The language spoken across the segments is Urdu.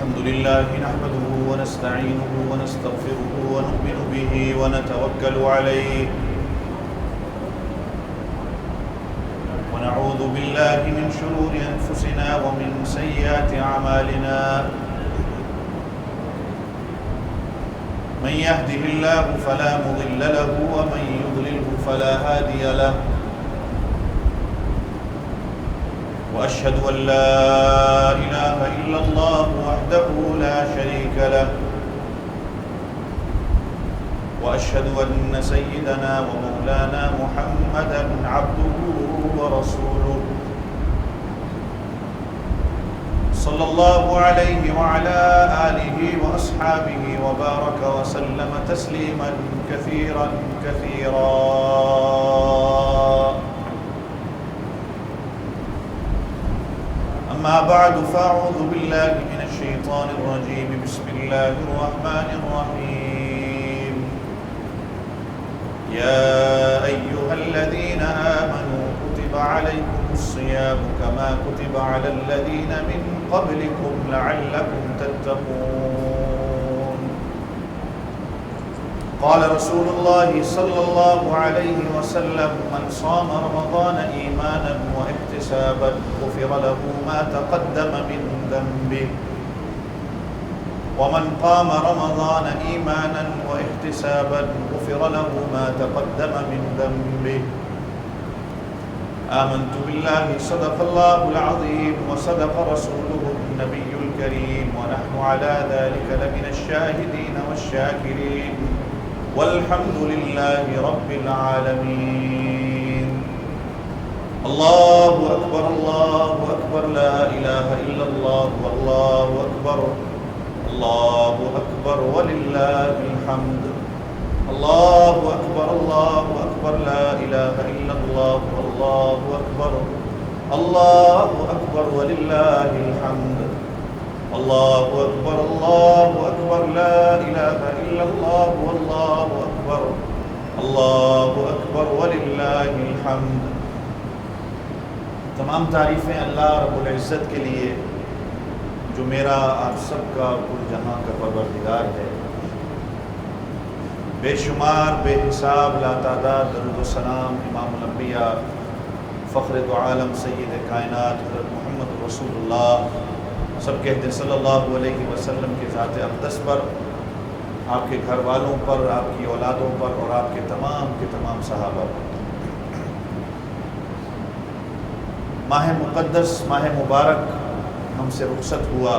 الحمد لله نحمده ونستعينه ونستغفره ونؤمن به ونتوكل عليه ونعوذ بالله من شرور أنفسنا ومن سيئات أعمالنا من يهده الله فلا مضل له ومن يضلله فلا هادي له وأشهد أن لا إله إلا الله وحده لا شريك له وأشهد أن سيدنا ومولانا محمدا عبده ورسوله صلى الله عليه وعلى آله وأصحابه وبارك وسلم تسليما كثيرا كثيرا. أما بعد فأعوذ بالله من الشيطان الرجيم. بسم الله الرحمن الرحيم. يا أيها الذين آمنوا كتب عليكم الصيام كما كتب على الذين من قبلكم لعلكم تتقون. قال رسول الله صلى الله عليه وسلم من صام رمضان إيمانا واحتسابا غفر له ما تقدم من ذنبه ومن قام رمضان إيمانا واحتسابا غفر له ما تقدم من ذنبه. آمنت بالله صدق الله العظيم وصدق رسوله النبي الكريم ونحن على ذلك لمن الشاهدين والشاكرين والحمد لله رب العالمين. الله أكبر الله أكبر لا إله إلا الله والله أكبر الله أكبر ولله الحمد. الله أكبر الله أكبر لا إله إلا الله والله أكبر الله أكبر ولله الحمد. الله أكبر الله أكبر لا إله إلا الله والله أكبر الله أكبر ولله الحمد. تمام تعریفیں اللہ رب العزت کے لیے جو میرا آپ سب کا کل جہاں کا پروردگار ہے. بے شمار بے حساب لا تعداد درود و سلام امام الانبیاء فخر دو عالم سید کائنات حضرت محمد رسول اللہ سب کہتے ہیں صلی اللہ علیہ وسلم کے ذات اقدس پر، آپ کے گھر والوں پر، آپ کی اولادوں پر اور آپ کے تمام صحابہ پر. ماہ مقدس ماہ مبارک ہم سے رخصت ہوا.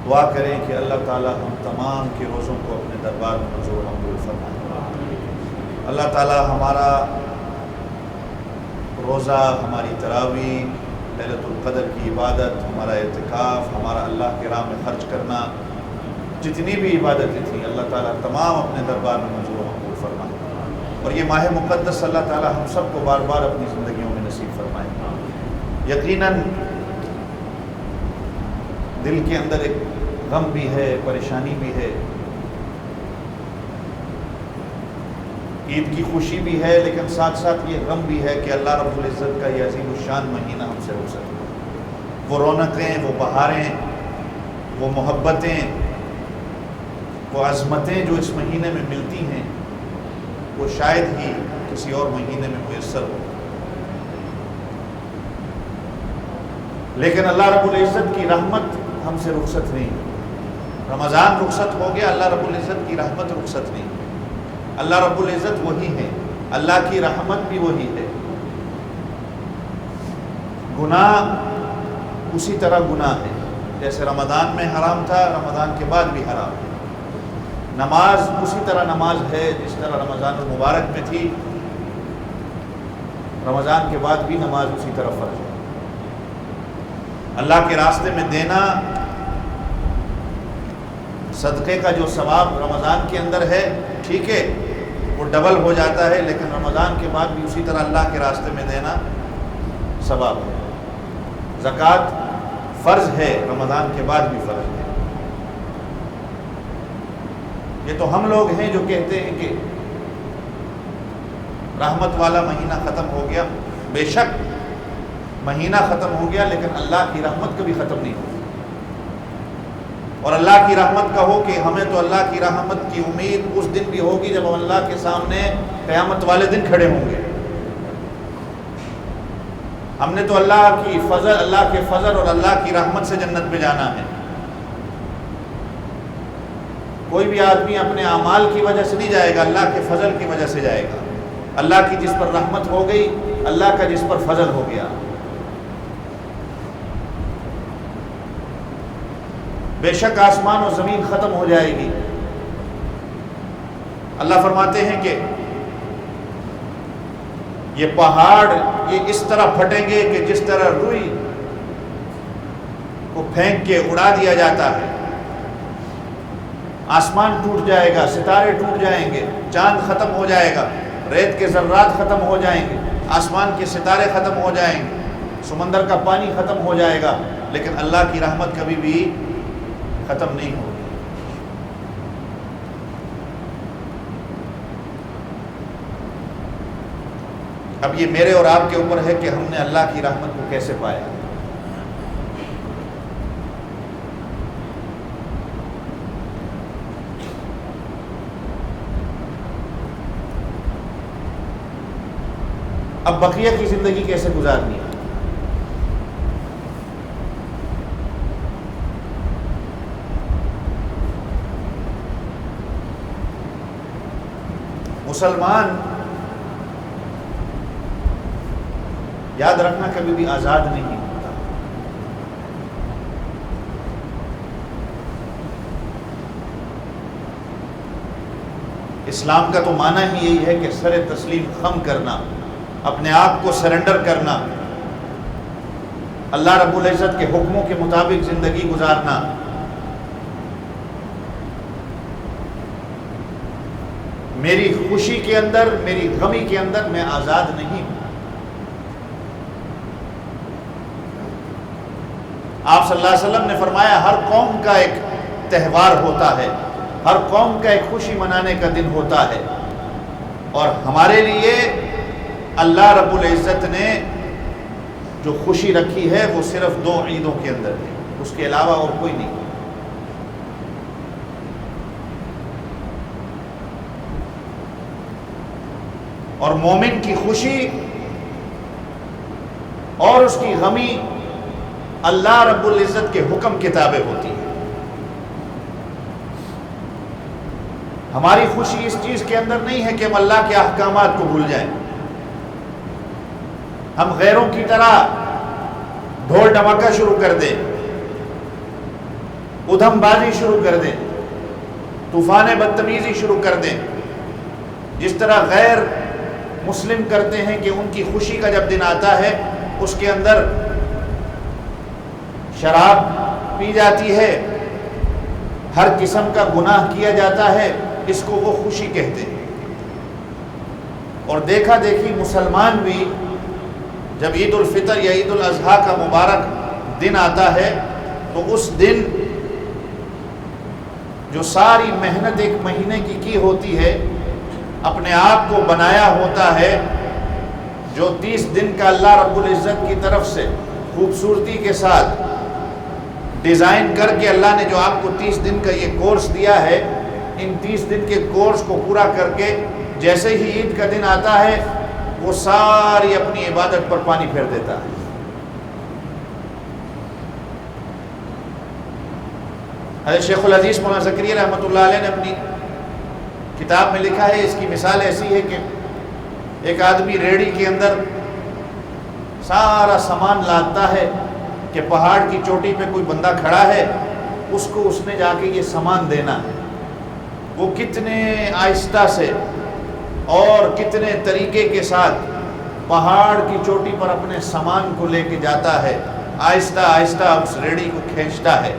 دعا کریں کہ اللہ تعالی ہم تمام کے روزوں کو اپنے دربار میں منظور مقبول فرمائے. اللہ تعالی ہمارا روزہ، ہماری تراویح، لیلۃ القدر کی عبادت، ہمارا اعتکاف، ہمارا اللہ کی راہ میں خرچ کرنا، جتنی بھی عبادتیں تھیں اللہ تعالیٰ تمام اپنے دربار میں منظور و مقبول فرمائے. اور یہ ماہ مقدس اللہ تعالیٰ ہم سب کو بار بار اپنی زندگیوں میں نصیب فرمائے. یقیناً دل کے اندر ایک غم بھی ہے، پریشانی بھی ہے، عید کی خوشی بھی ہے، لیکن ساتھ ساتھ یہ غم بھی ہے کہ اللہ رب العزت کا یہ عظیم الشان مہینہ ہم سے رخصت ہوا. وہ رونقیں، وہ بہاریں، وہ محبتیں، وہ عظمتیں جو اس مہینے میں ملتی ہیں وہ شاید ہی کسی اور مہینے میں میسر ہو. لیکن اللہ رب العزت کی رحمت ہم سے رخصت نہیں. رمضان رخصت ہو گیا، اللہ رب العزت کی رحمت رخصت نہیں. اللہ رب العزت وہی ہے، اللہ کی رحمت بھی وہی ہے. گناہ اسی طرح گناہ ہے، جیسے رمضان میں حرام تھا رمضان کے بعد بھی حرام ہے. نماز اسی طرح نماز ہے جس طرح رمضان المبارک میں تھی، رمضان کے بعد بھی نماز اسی طرح فرض ہے. اللہ کے راستے میں دینا، صدقے کا جو ثواب رمضان کے اندر ہے ٹھیک ہے وہ ڈبل ہو جاتا ہے، لیکن رمضان کے بعد بھی اسی طرح اللہ کے راستے میں دینا ثواب ہے. زکوٰۃ فرض ہے، رمضان کے بعد بھی فرض ہے. یہ تو ہم لوگ ہیں جو کہتے ہیں کہ رحمت والا مہینہ ختم ہو گیا. بے شک مہینہ ختم ہو گیا لیکن اللہ کی رحمت کبھی ختم نہیں ہوگی. اور اللہ کی رحمت کا ہو کہ ہمیں تو اللہ کی رحمت کی امید اس دن بھی ہوگی جب ہم اللہ کے سامنے قیامت والے دن کھڑے ہوں گے. ہم نے تو اللہ کے فضل اور اللہ کی رحمت سے جنت میں جانا ہے. کوئی بھی آدمی اپنے اعمال کی وجہ سے نہیں جائے گا، اللہ کے فضل کی وجہ سے جائے گا. اللہ کی جس پر رحمت ہو گئی، اللہ کا جس پر فضل ہو گیا. بے شک آسمان و زمین ختم ہو جائے گی. اللہ فرماتے ہیں کہ یہ پہاڑ یہ اس طرح پھٹیں گے کہ جس طرح روئی کو پھینک کے اڑا دیا جاتا ہے. آسمان ٹوٹ جائے گا، ستارے ٹوٹ جائیں گے، چاند ختم ہو جائے گا، ریت کے ذرات ختم ہو جائیں گے، آسمان کے ستارے ختم ہو جائیں گے، سمندر کا پانی ختم ہو جائے گا، لیکن اللہ کی رحمت کبھی بھی ختم نہیں ہوگی. اب یہ میرے اور آپ کے اوپر ہے کہ ہم نے اللہ کی رحمت کو کیسے پایا. اب بقیہ کی زندگی کیسے گزارنی ہے. مسلمان یاد رکھنا کبھی بھی آزاد نہیں ہوتا. اسلام کا تو معنی ہی یہی ہے کہ سر تسلیم خم کرنا، اپنے آپ کو سرنڈر کرنا، اللہ رب العزت کے حکموں کے مطابق زندگی گزارنا. میری خوشی کے اندر، میری غمی کے اندر میں آزاد نہیں ہوں. آپ صلی اللہ علیہ وسلم نے فرمایا ہر قوم کا ایک تہوار ہوتا ہے، ہر قوم کا ایک خوشی منانے کا دن ہوتا ہے، اور ہمارے لیے اللہ رب العزت نے جو خوشی رکھی ہے وہ صرف 2 عیدوں کے اندر ہے، اس کے علاوہ اور کوئی نہیں. اور مومن کی خوشی اور اس کی غمی اللہ رب العزت کے حکم کے تابع ہوتی ہے. ہماری خوشی اس چیز کے اندر نہیں ہے کہ ہم اللہ کے احکامات کو بھول جائیں، ہم غیروں کی طرح ڈھول ڈمکا شروع کر دیں، ادھم بازی شروع کر دیں، طوفان بدتمیزی شروع کر دیں، جس طرح غیر مسلم کرتے ہیں کہ ان کی خوشی کا جب دن آتا ہے اس کے اندر شراب پی جاتی ہے، ہر قسم کا گناہ کیا جاتا ہے، اس کو وہ خوشی کہتے ہیں. اور دیکھا دیکھی مسلمان بھی جب عید الفطر یا عید الاضحیٰ کا مبارک دن آتا ہے تو اس دن جو ساری محنت ایک مہینے کی ہوتی ہے، اپنے آپ کو بنایا ہوتا ہے، جو 30 دن کا اللہ رب العزت کی طرف سے خوبصورتی کے ساتھ ڈیزائن کر کے اللہ نے جو آپ کو 30 دن کا یہ کورس دیا ہے، ان 30 دن کے کورس کو پورا کر کے جیسے ہی عید کا دن آتا ہے وہ ساری اپنی عبادت پر پانی پھیر دیتا ہے. حضرت شیخ الحدیث مولانا زکریا رحمۃ اللہ علیہ نے اپنی کتاب میں لکھا ہے، اس کی مثال ایسی ہے کہ ایک آدمی ریڑھی کے اندر سارا سامان لاتا ہے کہ پہاڑ کی چوٹی پہ کوئی بندہ کھڑا ہے، اس کو اس نے جا کے یہ سامان دینا ہے. وہ کتنے آہستہ سے اور کتنے طریقے کے ساتھ پہاڑ کی چوٹی پر اپنے سامان کو لے کے جاتا ہے، آہستہ آہستہ اس ریڑھی کو کھینچتا ہے.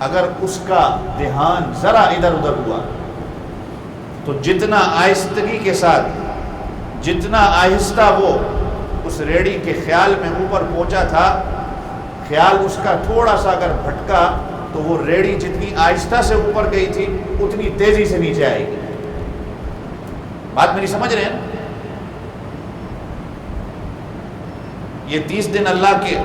اگر اس کا دھیان ذرا ادھر ادھر ہوا تو جتنا آہستگی کے ساتھ، جتنا آہستہ وہ اس ریڑھی کے خیال میں اوپر پہنچا تھا، خیال اس کا تھوڑا سا اگر بھٹکا تو وہ ریڑھی جتنی آہستہ سے اوپر گئی تھی اتنی تیزی سے نیچے آئے گی. بات میری سمجھ رہے ہیں؟ یہ 30 دن اللہ کے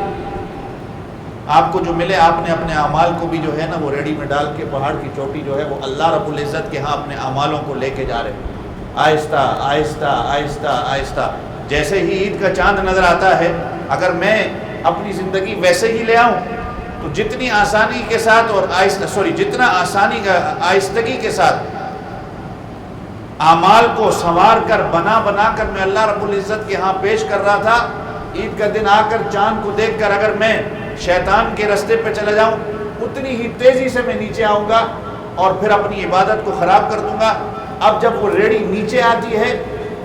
آپ کو جو ملے، آپ نے اپنے اعمال کو بھی جو ہے نا وہ ریڈی میں ڈال کے پہاڑ کی چوٹی جو ہے وہ اللہ رب العزت کے ہاں اپنے اعمالوں کو لے کے جا رہے ہیں، آہستہ آہستہ آہستہ آہستہ. جیسے ہی عید کا چاند نظر آتا ہے، اگر میں اپنی زندگی ویسے ہی لے آؤں تو جتنی آسانی کے ساتھ اور جتنا آہستگی کے ساتھ اعمال کو سنوار کر بنا کر میں اللہ رب العزت کے ہاں پیش کر رہا تھا، عید کا دن آ کر چاند کو دیکھ کر اگر میں شیطان کے رستے پہ چلا جاؤں، اتنی ہی تیزی سے میں نیچے آؤں گا اور پھر اپنی عبادت کو خراب کر دوں گا. اب جب وہ ریڑھی نیچے آتی ہے،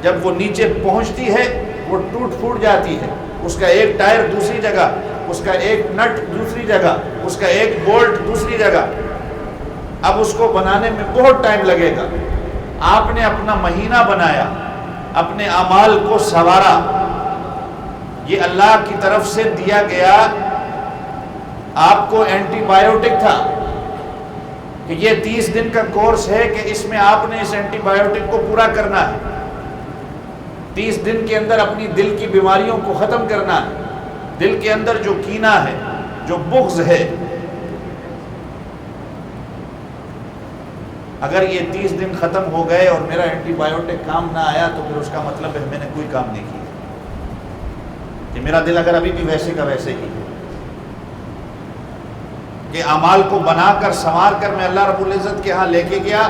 جب وہ نیچے پہنچتی ہے، وہ ٹوٹ پھوٹ جاتی ہے، اس کا ایک ٹائر دوسری جگہ، اس کا ایک نٹ دوسری جگہ، اس کا ایک بولٹ دوسری جگہ. اب اس کو بنانے میں بہت ٹائم لگے گا. آپ نے اپنا مہینہ بنایا، اپنے اعمال کو سنوارا، یہ اللہ کی طرف سے دیا گیا آپ کو اینٹی بایوٹک تھا کہ یہ 30 دن کا کورس ہے کہ اس میں آپ نے اس اینٹی بایوٹک کو پورا کرنا ہے. 30 دن کے اندر اپنی دل کی بیماریوں کو ختم کرنا ہے. دل کے اندر جو کینہ ہے، جو بغض ہے، اگر یہ 30 دن ختم ہو گئے اور میرا اینٹی بایوٹک کام نہ آیا تو پھر اس کا مطلب ہے میں نے کوئی کام نہیں کیا، کہ میرا دل اگر ابھی بھی ویسے کا ویسے ہی کہ اعمال کو بنا کر سنوار کر میں اللہ رب العزت کے ہاں لے کے گیا،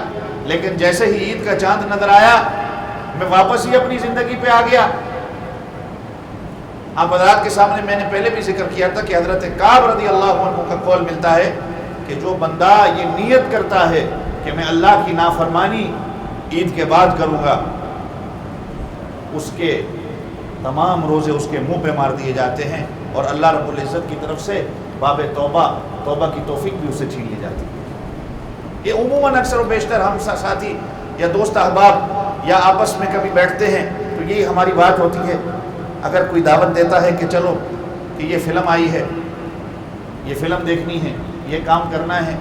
لیکن جیسے ہی عید کا چاند نظر آیا میں واپس ہی اپنی زندگی پہ آ گیا. آپ حضرات کے سامنے میں نے پہلے بھی ذکر کیا تھا کہ حضرت کعب رضی اللہ عنہ کا قول ملتا ہے کہ جو بندہ یہ نیت کرتا ہے کہ میں اللہ کی نافرمانی عید کے بعد کروں گا، اس کے تمام روزے اس کے منہ پہ مار دیے جاتے ہیں اور اللہ رب العزت کی طرف سے باب توبہ کی توفیق بھی اسے چھین لی جاتی ہے. یہ عموماً اکثر و بیشتر ہم ساتھی یا دوست احباب یا آپس میں کبھی بیٹھتے ہیں تو یہی ہماری بات ہوتی ہے. اگر کوئی دعوت دیتا ہے کہ چلو کہ یہ فلم آئی ہے، یہ فلم دیکھنی ہے، یہ کام کرنا ہے،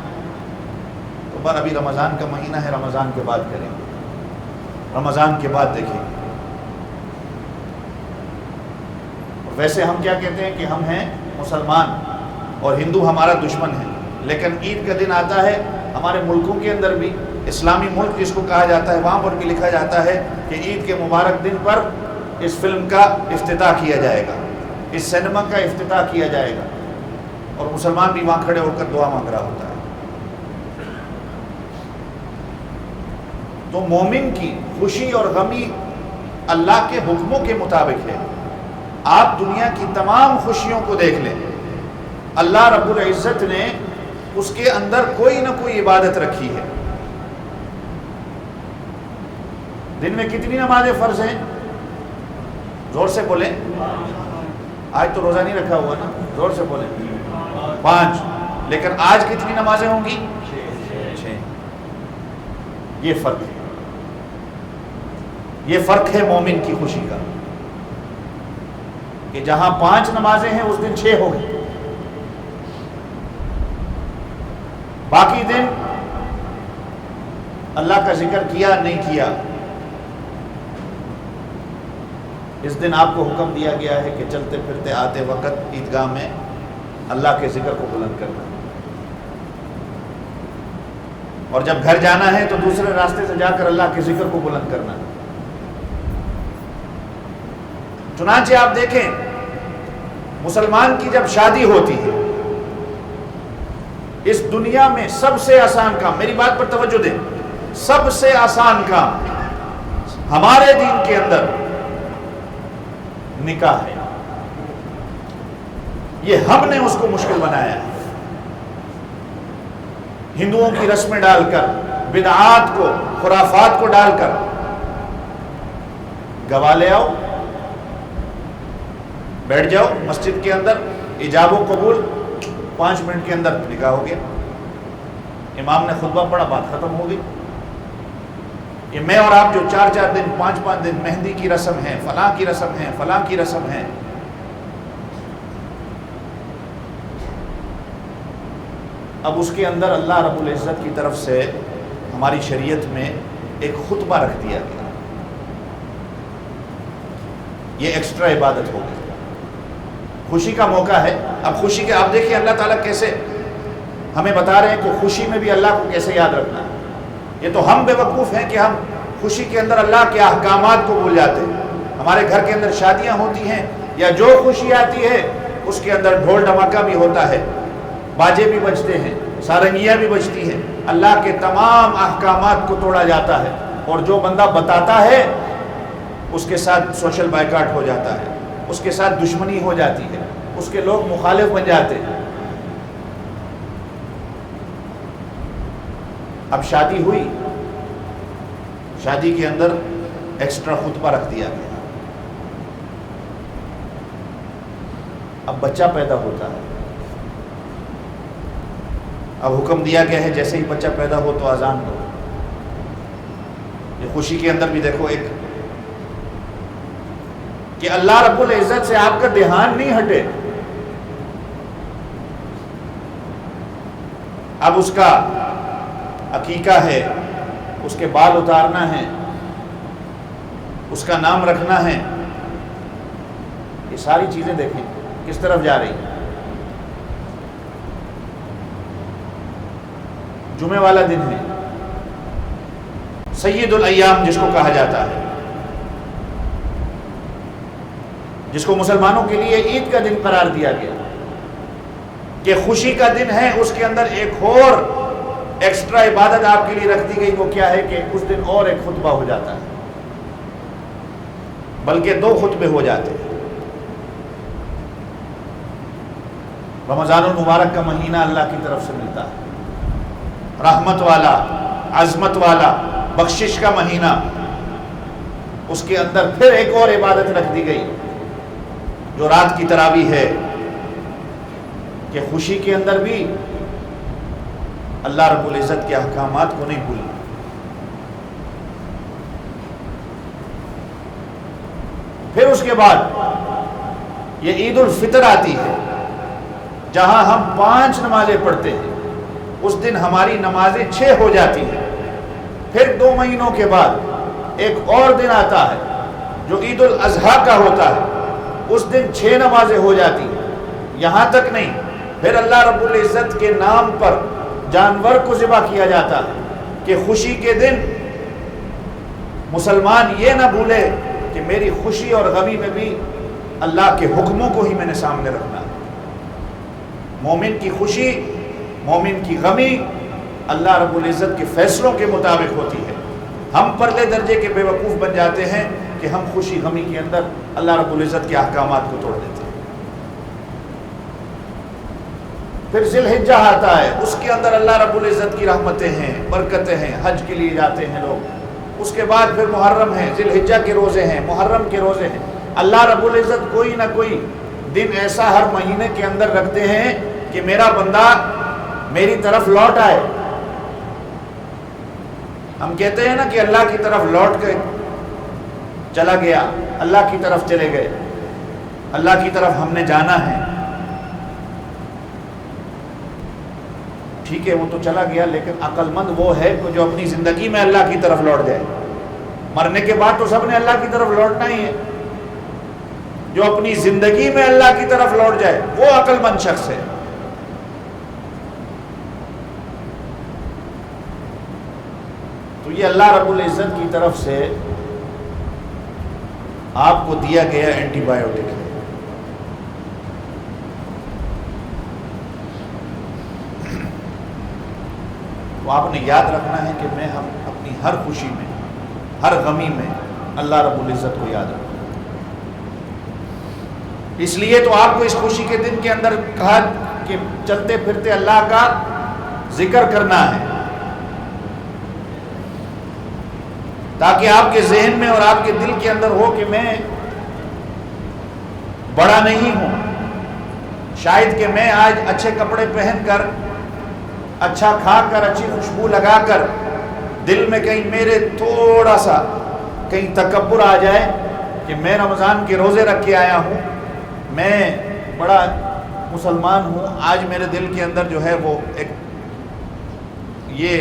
تو بار ابھی رمضان کا مہینہ ہے، رمضان کے بعد کریں گے، رمضان کے بعد دیکھیں گے. ویسے ہم کیا کہتے ہیں کہ ہم ہیں مسلمان اور ہندو ہمارا دشمن ہے، لیکن عید کا دن آتا ہے ہمارے ملکوں کے اندر بھی، اسلامی ملک جس کو کہا جاتا ہے، وہاں پر بھی لکھا جاتا ہے کہ عید کے مبارک دن پر اس فلم کا افتتاح کیا جائے گا، اس سینما کا افتتاح کیا جائے گا، اور مسلمان بھی وہاں کھڑے ہو کر دعا مانگ رہا ہوتا ہے. تو مومن کی خوشی اور غمی اللہ کے حکموں کے مطابق ہے. آپ دنیا کی تمام خوشیوں کو دیکھ لیں، اللہ رب العزت نے اس کے اندر کوئی نہ کوئی عبادت رکھی ہے. دن میں کتنی نمازیں فرض ہیں؟ زور سے بولیں. آج تو روزہ نہیں رکھا ہوا نا، زور سے بولیں. 5. لیکن آج کتنی نمازیں ہوں گی؟ 6. یہ فرق ہے، یہ فرق ہے مومن کی خوشی کا، کہ جہاں 5 نمازیں ہیں اس دن 6 ہو گئی، باقی دن اللہ کا ذکر کیا نہیں کیا. اس دن آپ کو حکم دیا گیا ہے کہ چلتے پھرتے آتے وقت عیدگاہ میں اللہ کے ذکر کو بلند کرنا، اور جب گھر جانا ہے تو دوسرے راستے سے جا کر اللہ کے ذکر کو بلند کرنا. چنانچہ آپ دیکھیں مسلمان کی جب شادی ہوتی ہے، اس دنیا میں سب سے آسان کام، میری بات پر توجہ دیں، سب سے آسان کام ہمارے دین کے اندر نکاح ہے. یہ ہم نے اس کو مشکل بنایا ہے. ہندوؤں کی رسمیں ڈال کر، بدعات کو، خرافات کو ڈال کر، گواہ لے آؤ، بیٹھ جاؤ مسجد کے اندر، ایجاب و قبول، 5 منٹ کے اندر نکاح ہو گیا، امام نے خطبہ پڑھا، بات ختم ہو گئی. یہ میں اور آپ جو 4 دن 5 دن مہندی کی رسم ہے، فلاں کی رسم ہے، فلاں کی رسم ہے، اب اس کے اندر اللہ رب العزت کی طرف سے ہماری شریعت میں ایک خطبہ رکھ دیا گیا، یہ ایکسٹرا عبادت ہو گئی. خوشی کا موقع ہے. اب خوشی کے آپ دیکھیے اللہ تعالیٰ کیسے ہمیں بتا رہے ہیں کہ خوشی میں بھی اللہ کو کیسے یاد رکھنا ہے. یہ تو ہم بے وقوف ہیں کہ ہم خوشی کے اندر اللہ کے احکامات کو بھول جاتے ہیں. ہمارے گھر کے اندر شادیاں ہوتی ہیں یا جو خوشی آتی ہے اس کے اندر ڈھول ڈھماکہ بھی ہوتا ہے, باجے بھی بجتے ہیں, سارنگیاں بھی بجتی ہیں, اللہ کے تمام احکامات کو توڑا جاتا ہے. اور جو بندہ بتاتا ہے اس کے ساتھ سوشل بائیکاٹ ہو جاتا ہے, اس کے ساتھ دشمنی ہو جاتی ہے, اس کے لوگ مخالف بن جاتے ہیں. اب شادی ہوئی, شادی کے اندر ایکسٹرا خطبہ رکھ دیا گیا. اب بچہ پیدا ہوتا ہے, اب حکم دیا گیا ہے جیسے ہی بچہ پیدا ہو تو اذان دو. یہ خوشی کے اندر بھی دیکھو ایک کہ اللہ رب العزت سے آپ کا دھیان نہیں ہٹے. اب اس کا عقیقہ ہے, اس کے بال اتارنا ہے, اس کا نام رکھنا ہے. یہ ساری چیزیں دیکھیں کس طرف جا رہی ہیں. جمعے والا دن ہے, سید الایام جس کو کہا جاتا ہے, جس کو مسلمانوں کے لیے عید کا دن قرار دیا گیا کہ خوشی کا دن ہے. اس کے اندر ایک اور ایکسٹرا عبادت آپ کے لیے رکھ دی گئی. وہ کیا ہے کہ اس دن اور ایک خطبہ ہو جاتا ہے, بلکہ 2 خطبے ہو جاتے ہیں. رمضان المبارک کا مہینہ اللہ کی طرف سے ملتا ہے, رحمت والا, عظمت والا, بخشش کا مہینہ. اس کے اندر پھر ایک اور عبادت رکھ دی گئی جو رات کی تراویح ہے, کہ خوشی کے اندر بھی اللہ رب العزت کے احکامات کو نہیں بھولنا. پھر اس کے بعد یہ عید الفطر آتی ہے جہاں ہم 5 نمازیں پڑھتے ہیں. اس دن ہماری نمازیں 6 ہو جاتی ہیں. پھر 2 مہینوں کے بعد ایک اور دن آتا ہے جو عید الاضحیٰ کا ہوتا ہے. اس دن 6 نمازیں ہو جاتی ہیں. یہاں تک نہیں, پھر اللہ رب العزت کے نام پر جانور کو ذبح کیا جاتا ہے کہ خوشی کے دن مسلمان یہ نہ بھولے کہ میری خوشی اور غمی میں بھی اللہ کے حکموں کو ہی میں نے سامنے رکھنا ہے. مومن کی خوشی, مومن کی غمی اللہ رب العزت کے فیصلوں کے مطابق ہوتی ہے. ہم پرلے درجے کے بے وقوف بن جاتے ہیں کہ ہم خوشی غمی کے اندر اللہ رب العزت کے احکامات کو توڑ دیتے ہیں. پھر ذی الحجہ آتا ہے, اس کے اندر اللہ رب العزت کی رحمتیں ہیں, برکتیں ہیں, حج کے لیے جاتے ہیں لوگ. اس کے بعد پھر محرم ہے, ذی الحجہ کے روزے ہیں, محرم کے روزے ہیں. اللہ رب العزت کوئی نہ کوئی دن ایسا ہر مہینے کے اندر رکھتے ہیں کہ میرا بندہ میری طرف لوٹ آئے. ہم کہتے ہیں نا کہ اللہ کی طرف لوٹ کے چلا گیا, اللہ کی طرف چلے گئے, اللہ کی طرف ہم نے جانا ہے. ٹھیک ہے وہ تو چلا گیا, لیکن عقل مند وہ ہے کہ جو اپنی زندگی میں اللہ کی طرف لوٹ جائے. مرنے کے بعد تو سب نے اللہ کی طرف لوٹنا ہی ہے. جو اپنی زندگی میں اللہ کی طرف لوٹ جائے وہ عقل مند شخص ہے. تو یہ اللہ رب العزت کی طرف سے آپ کو دیا گیا اینٹی بایوٹک ہے. تو آپ نے یاد رکھنا ہے کہ میں ہم اپنی ہر خوشی میں, ہر غمی میں اللہ رب العزت کو یاد رکھیں. اس لیے تو آپ کو اس خوشی کے دن کے اندر کہا کہ چلتے پھرتے اللہ کا ذکر کرنا ہے, تاکہ آپ کے ذہن میں اور آپ کے دل کے اندر ہو کہ میں بڑا نہیں ہوں. شاید کہ میں آج اچھے کپڑے پہن کر, اچھا کھا کر, اچھی خوشبو لگا کر, دل میں کہیں میرے تھوڑا سا کہیں تکبر آ جائے کہ میں رمضان کے روزے رکھ کے آیا ہوں, میں بڑا مسلمان ہوں. آج میرے دل کے اندر جو ہے وہ ایک یہ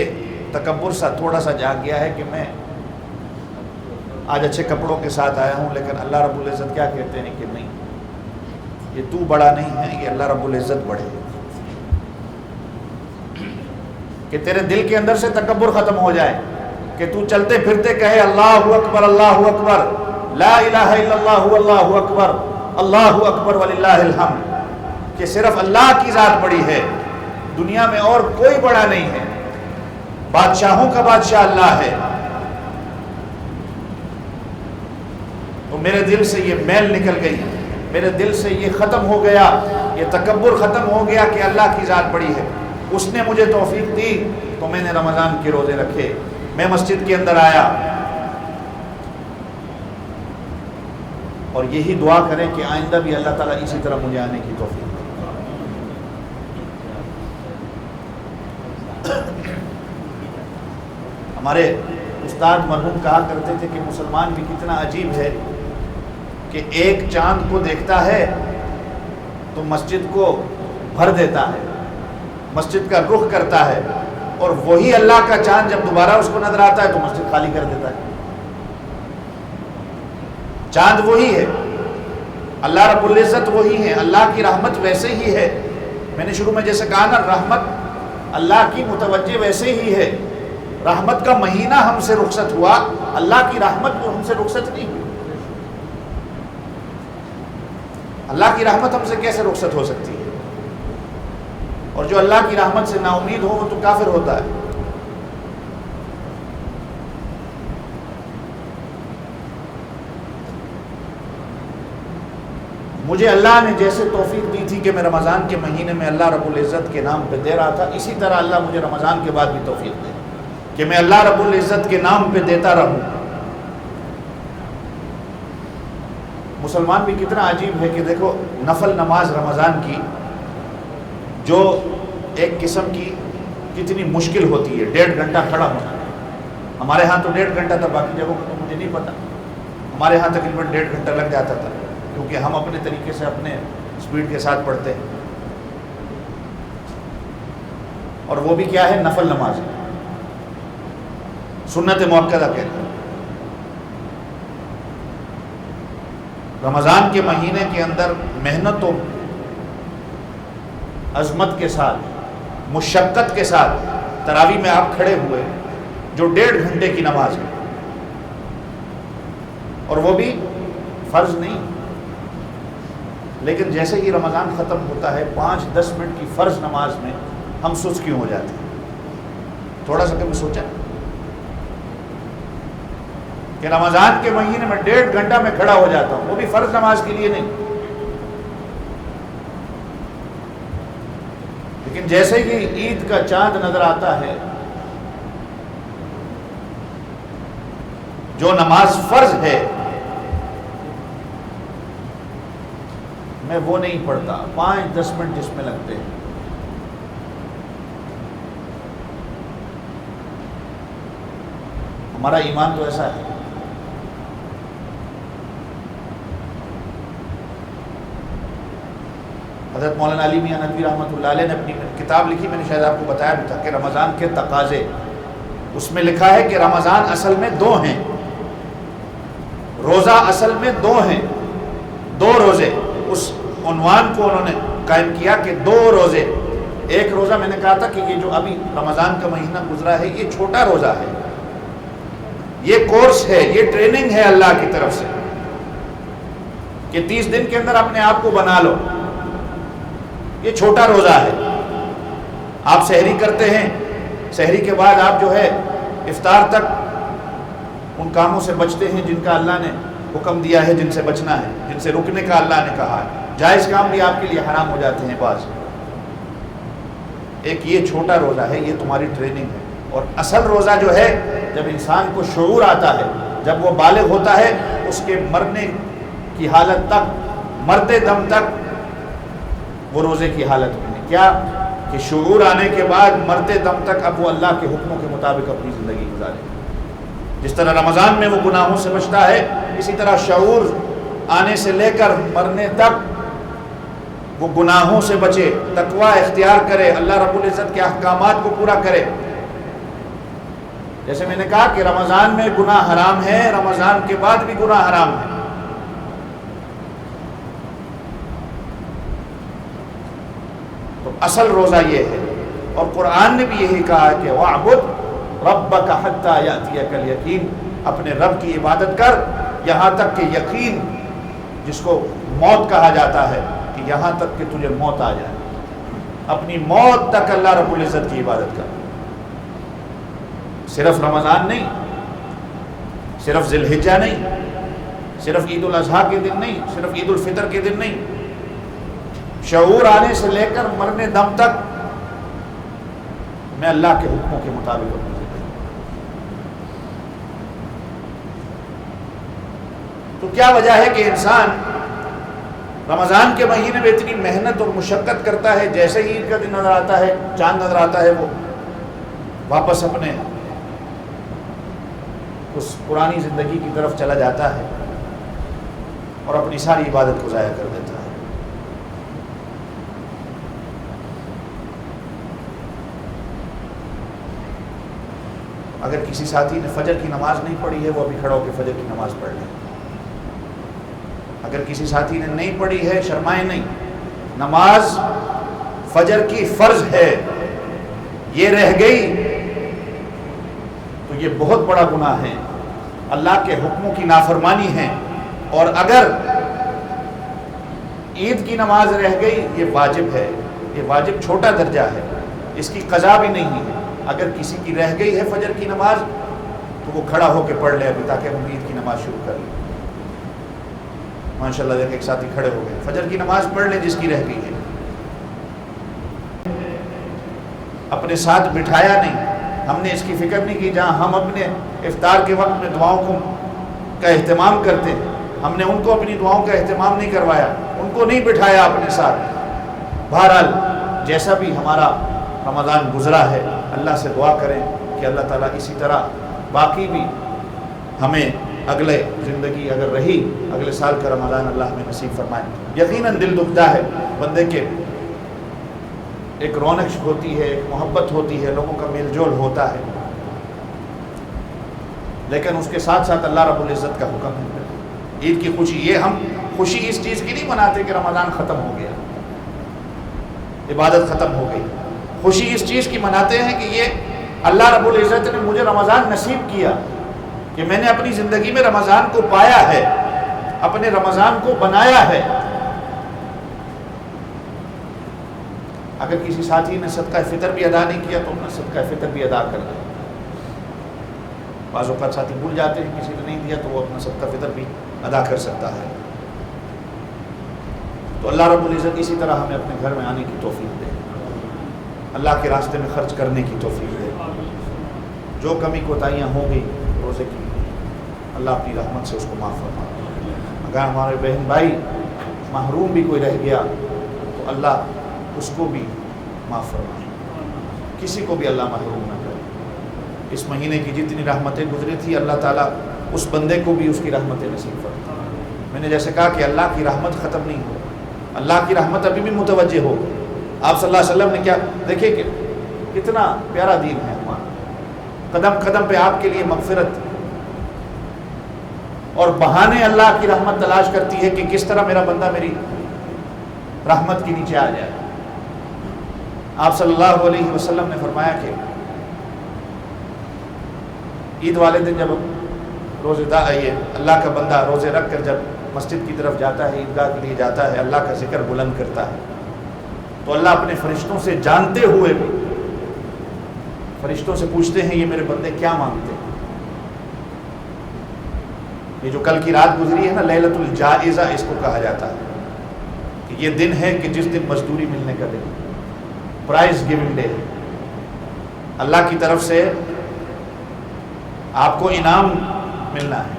تکبر سا تھوڑا سا جاگ گیا ہے کہ میں آج اچھے کپڑوں کے ساتھ آیا ہوں. لیکن اللہ رب العزت کیا کہتے ہیں کہ نہیں, کہ تو بڑا نہیں ہے، یہ اللہ رب العزت بڑے، کہ تیرے دل کے اندر سے تکبر ختم ہو جائے، کہ تو چلتے پھرتے کہے اللہ اکبر لا الہ الا اللہ اللہ اکبر وللہ الحمد، کہ صرف اللہ کی ذات بڑی ہے، دنیا میں اور کوئی بڑا نہیں ہے، بادشاہوں کا بادشاہ اللہ ہے۔ تو میرے دل سے یہ میل نکل گئی، میرے دل سے یہ ختم ہو گیا، یہ تکبر ختم ہو گیا کہ اللہ کی ذات بڑی ہے۔ اس نے مجھے توفیق دی تو میں نے رمضان کے روزے رکھے، میں مسجد کے اندر آیا، اور یہی دعا کریں کہ آئندہ بھی اللہ تعالیٰ اسی طرح مجھے آنے کی توفیق دے۔ ہمارے استاد مرحوم کہا کرتے تھے کہ مسلمان بھی کتنا عجیب ہے کہ ایک چاند کو دیکھتا ہے تو مسجد کو بھر دیتا ہے، مسجد کا رخ کرتا ہے، اور وہی اللہ کا چاند جب دوبارہ اس کو نظر آتا ہے تو مسجد خالی کر دیتا ہے۔ چاند وہی ہے، اللہ رب العزت وہی ہے، اللہ کی رحمت ویسے ہی ہے۔ میں نے شروع میں جیسے کہا نا، رحمت اللہ کی متوجہ ویسے ہی ہے۔ رحمت کا مہینہ ہم سے رخصت ہوا، اللہ کی رحمت جو ہم سے رخصت نہیں ہوئی۔ اللہ کی رحمت ہم سے کیسے رخصت ہو سکتی ہے؟ اور جو اللہ کی رحمت سے نا امید ہو وہ تو کافر ہوتا ہے۔ مجھے اللہ نے جیسے توفیق دی تھی کہ میں رمضان کے مہینے میں اللہ رب العزت کے نام پہ دے رہا تھا، اسی طرح اللہ مجھے رمضان کے بعد بھی توفیق دے کہ میں اللہ رب العزت کے نام پہ دیتا رہوں۔ مسلمان بھی کتنا عجیب ہے کہ دیکھو، نفل نماز رمضان کی جو ایک قسم کی کتنی مشکل ہوتی ہے، 1.5 گھنٹہ کھڑا ہونا۔ ہمارے ہاں تو 1.5 گھنٹہ تھا، باقی جگہوں کو تو مجھے نہیں پتا، ہمارے ہاں تقریباً 1.5 گھنٹہ لگ جاتا تھا، کیونکہ ہم اپنے طریقے سے اپنے سپیڈ کے ساتھ پڑھتے ہیں، اور وہ بھی کیا ہے؟ نفل نماز، سنت مؤکدہ کہتے ہیں۔ رمضان کے مہینے کے اندر محنت و عظمت کے ساتھ، مشقت کے ساتھ تراویح میں آپ کھڑے ہوئے، جو 1.5 گھنٹے کی نماز ہے، اور وہ بھی فرض نہیں، لیکن جیسے ہی رمضان ختم ہوتا ہے 5-10 منٹ کی فرض نماز میں ہم سست کیوں ہو جاتے ہیں؟ تھوڑا سا کبھی سوچا کہ رمضان کے مہینے میں 1.5 گھنٹہ میں کھڑا ہو جاتا ہوں، وہ بھی فرض نماز کے لیے نہیں، لیکن جیسے ہی عید کا چاند نظر آتا ہے، جو نماز فرض ہے میں وہ نہیں پڑھتا، 5-10 منٹ جس میں لگتے ہیں۔ ہمارا ایمان تو ایسا ہے۔ حضرت مولانا علی میاں ندوی رحمۃ اللہ علیہ نے اپنی کتاب لکھی، میں نے شاید آپ کو بتایا بھی تھا، کہ رمضان کے تقاضے، اس میں لکھا ہے کہ رمضان اصل میں 2 ہیں، روزہ اصل میں 2 ہیں، 2 روزے۔ اس عنوان کو انہوں نے قائم کیا کہ 2 روزے۔ ایک روزہ میں نے کہا تھا کہ یہ جو ابھی رمضان کا مہینہ گزرا ہے یہ چھوٹا روزہ ہے، یہ کورس ہے، یہ ٹریننگ ہے اللہ کی طرف سے کہ 30 دن کے اندر اپنے آپ کو بنا لو۔ یہ چھوٹا روزہ ہے، آپ سحری کرتے ہیں، سحری کے بعد آپ جو ہے افطار تک ان کاموں سے بچتے ہیں جن کا اللہ نے حکم دیا ہے، جن سے بچنا ہے، جن سے رکنے کا اللہ نے کہا ہے۔ جائز کام بھی آپ کے لیے حرام ہو جاتے ہیں بعض۔ ایک یہ چھوٹا روزہ ہے، یہ تمہاری ٹریننگ ہے۔ اور اصل روزہ جو ہے، جب انسان کو شعور آتا ہے، جب وہ بالغ ہوتا ہے، اس کے مرنے کی حالت تک، مرتے دم تک وہ روزے کی حالت میں کیا کہ شعور آنے کے بعد مرتے دم تک اب وہ اللہ کے حکموں کے مطابق اپنی زندگی گزارے۔ جس طرح رمضان میں وہ گناہوں سے بچتا ہے، اسی طرح شعور آنے سے لے کر مرنے تک وہ گناہوں سے بچے، تقوی اختیار کرے، اللہ رب العزت کے احکامات کو پورا کرے۔ جیسے میں نے کہا کہ رمضان میں گناہ حرام ہے، رمضان کے بعد بھی گناہ حرام ہے۔ تو اصل روزہ یہ ہے، اور قرآن نے بھی یہی کہا کہ وَاعْبُدْ رَبَّكَ حَتَّى يَأْتِيَكَ الْيَقِينُ، اپنے رب کی عبادت کر یہاں تک کہ یقین، جس کو موت کہا جاتا ہے، کہ یہاں تک کہ تجھے موت آ جائے، اپنی موت تک اللہ رب العزت کی عبادت کر۔ صرف رمضان نہیں، صرف ذی الحجہ نہیں، صرف عید الاضحیٰ کے دن نہیں، صرف عید الفطر کے دن نہیں، شعور آنے سے لے کر مرنے دم تک میں اللہ کے حکموں کے مطابق اپنی زندگی۔ تو کیا وجہ ہے کہ انسان رمضان کے مہینے میں اتنی محنت اور مشقت کرتا ہے، جیسے ہی عید کا دن نظر آتا ہے، چاند نظر آتا ہے، وہ واپس اپنے اس پرانی زندگی کی طرف چلا جاتا ہے اور اپنی ساری عبادت کو ضائع کر دیتا ہے۔ اگر کسی ساتھی نے فجر کی نماز نہیں پڑھی ہے، وہ ابھی کھڑا ہو کے فجر کی نماز پڑھ لے۔ اگر کسی ساتھی نے نہیں پڑھی ہے، شرمائے نہیں، نماز فجر کی فرض ہے، یہ رہ گئی تو یہ بہت بڑا گناہ ہے، اللہ کے حکموں کی نافرمانی ہے۔ اور اگر عید کی نماز رہ گئی، یہ واجب ہے، یہ واجب چھوٹا درجہ ہے، اس کی قضا بھی نہیں ہے۔ اگر کسی کی رہ گئی ہے فجر کی نماز تو وہ کھڑا ہو کے پڑھ لے ابھی، تاکہ ہم عید کی نماز شروع کر لیں۔ ماشاءاللہ دیکھ ایک ساتھی کھڑے ہو گئے، فجر کی نماز پڑھ لیں جس کی رہ گئی ہے۔ اپنے ساتھ بٹھایا نہیں، ہم نے اس کی فکر نہیں کی، جہاں ہم اپنے افطار کے وقت میں دعاؤں کا اہتمام کرتے ہیں، ہم نے ان کو اپنی دعاؤں کا اہتمام نہیں کروایا، ان کو نہیں بٹھایا اپنے ساتھ۔ بہرحال جیسا بھی ہمارا رمضان گزرا ہے، اللہ سے دعا کریں کہ اللہ تعالیٰ اسی طرح باقی بھی ہمیں اگلے زندگی اگر رہی، اگلے سال کا رمضان اللہ ہمیں نصیب فرمائے۔ یقیناً دل دکھتا ہے بندے کے، ایک رونق ہوتی ہے، ایک محبت ہوتی ہے، لوگوں کا میل جول ہوتا ہے، لیکن اس کے ساتھ ساتھ اللہ رب العزت کا حکم ہے عید کی خوشی۔ یہ ہم خوشی اس چیز کی نہیں مناتے کہ رمضان ختم ہو گیا، عبادت ختم ہو گئی، خوشی اس چیز کی مناتے ہیں کہ یہ اللہ رب العزت نے مجھے رمضان نصیب کیا، کہ میں نے اپنی زندگی میں رمضان کو پایا ہے، اپنے رمضان کو بنایا ہے۔ اگر کسی ساتھی نے صدقہ فطر بھی ادا نہیں کیا تو اپنا صدقہ فطر بھی ادا کر دیں۔ بعض اوقات ساتھی بھول جاتے ہیں، کسی نے نہیں دیا تو وہ اپنا صدقہ فطر بھی ادا کر سکتا ہے۔ تو اللہ رب العزت اسی طرح ہمیں اپنے گھر میں آنے کی توفیق دے، اللہ کے راستے میں خرچ کرنے کی توفیق دے۔ جو کمی کوتاہیاں ہوں گی روزے کی، اللہ اپنی رحمت سے اس کو معاف فرما۔ اگر ہمارے بہن بھائی محروم بھی کوئی رہ گیا تو اللہ اس کو بھی معاف فرمائے، کسی کو بھی اللہ محروم نہ کرے۔ اس مہینے کی جتنی رحمتیں گزری تھی، اللہ تعالیٰ اس بندے کو بھی اس کی رحمتیں نصیب فرمائے۔ میں نے جیسے کہا کہ اللہ کی رحمت ختم نہیں ہو، اللہ کی رحمت ابھی بھی متوجہ ہو۔ آپ صلی اللہ علیہ وسلم نے کیا دیکھیں کہ کتنا پیارا دین ہے ہمارا، قدم قدم پہ آپ کے لیے مغفرت اور بہانے اللہ کی رحمت تلاش کرتی ہے کہ کس طرح میرا بندہ میری رحمت کے نیچے آ جائے۔ آپ صلی اللہ علیہ وسلم نے فرمایا کہ عید والے دن جب روزے دار یہ اللہ کا بندہ روزے رکھ کر جب مسجد کی طرف جاتا ہے، عیدگاہ کے لیے جاتا ہے، اللہ کا ذکر بلند کرتا ہے، تو اللہ اپنے فرشتوں سے جانتے ہوئے بھی فرشتوں سے پوچھتے ہیں یہ میرے بندے کیا مانگتے ہیں۔ یہ جو کل کی رات گزری ہے نا، لیلۃ الجائزہ اس کو کہا جاتا ہے، کہ یہ دن ہے کہ جس دن مزدوری ملنے کا دن، پرائز گیونگ ڈے، اللہ کی طرف سے آپ کو انعام ملنا ہے۔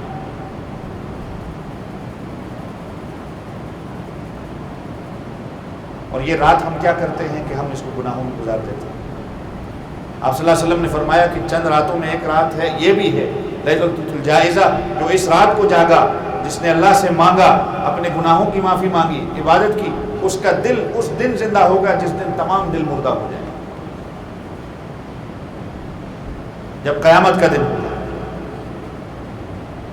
اور یہ رات ہم کیا کرتے ہیں کہ ہم اس کو گناہوں میں گزار دیتے ہیں۔ آپ صلی اللہ علیہ وسلم نے فرمایا کہ چند راتوں میں ایک رات ہے، یہ بھی ہے لیلۃ الجائزہ، جو اس رات کو جاگا، جس نے اللہ سے مانگا، اپنے گناہوں کی معافی مانگی، عبادت کی، اس کا دل اس دن زندہ ہوگا جس دن تمام دل مردہ ہو جائیں، جب قیامت کا دن ہوگا۔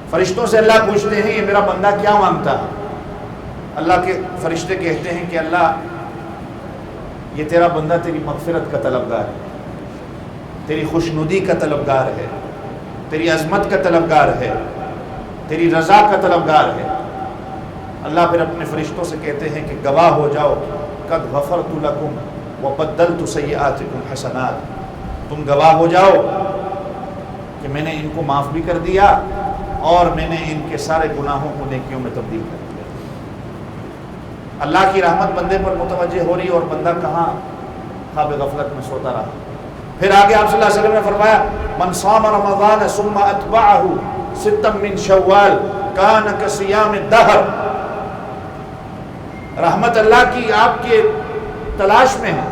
فرشتوں سے اللہ پوچھتے ہیں یہ میرا بندہ کیا مانگتا ہے؟ اللہ کے فرشتے کہتے ہیں کہ اللہ یہ تیرا بندہ تیری مغفرت کا طلبگار ہے، تیری خوشنودی کا طلبگار ہے، تیری عظمت کا طلبگار ہے، تیری رضا کا طلبگار ہے۔ اللہ پھر اپنے فرشتوں سے کہتے ہیں کہ گواہ ہو جاؤ، قد غفرت لکم وبدلت سیئاتکم حسنات، تم گواہ ہو جاؤ کہ میں نے ان کو معاف بھی کر دیا اور میں نے ان کے سارے گناہوں کو نیکیوں میں تبدیل کر دیا۔ اللہ کی رحمت بندے پر متوجہ ہو رہی اور بندہ کہاں خواب غفلت میں سوتا رہا۔ پھر آگے آپ صلی اللہ علیہ وسلم نے فرمایا من صام رمضان ثم اتبعہ ستا من شوال کان کصیام الدہر، رحمت اللہ کی آپ کے تلاش میں ہے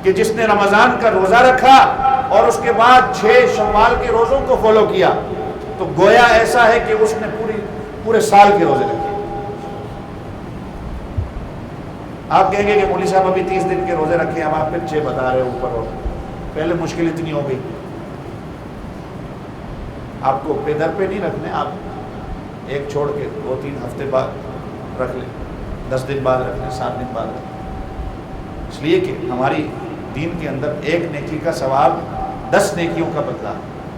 کہ جس نے رمضان کا روزہ رکھا اور اس کے بعد 6 شوال کے روزوں کو فالو کیا تو گویا ایسا ہے کہ اس نے پورے سال کے روزے رکھے۔ آپ کہیں گے کہ مولوی صاحب ابھی 30 دن کے روزے رکھے، اب آپ پھر 6 بتا رہے اوپر، اور پہلے مشکل اتنی ہو گئی۔ آپ کو پہ در پہ نہیں رکھنے، آپ ایک چھوڑ کے 2-3 ہفتے بعد رکھ لیں، 10 دن بعد رکھ لیں، 7 دن بعد رکھ لیں، اس لیے کہ ہماری دین کے اندر ایک نیکی کا ثواب 10 نیکیوں کا بدلہ،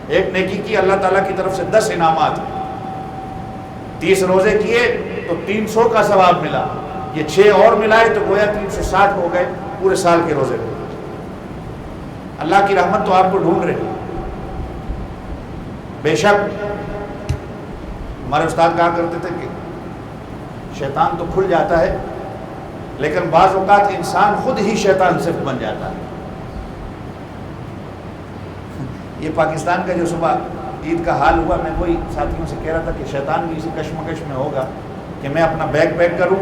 ایک نیکی کی اللہ تعالیٰ کی طرف سے 10 انعامات۔ 30 روزے کیے تو 300 کا ثواب ملا، یہ 6 اور ملائے تو گویا 360 ہو گئے، پورے سال کے روزے ہو گئے۔ اللہ کی رحمت تو آپ کو ڈھونڈ رہی ہے۔ بے شک ہمارے استاد کہا کرتے تھے کہ شیطان تو کھل جاتا ہے لیکن بعض اوقات انسان خود ہی شیطان صرف بن جاتا ہے۔ یہ پاکستان کا جو صبح عید کا حال ہوا، میں وہی ساتھیوں سے کہہ رہا تھا کہ شیطان بھی اسی کشمکش میں ہوگا کہ میں اپنا بیگ پیک کروں،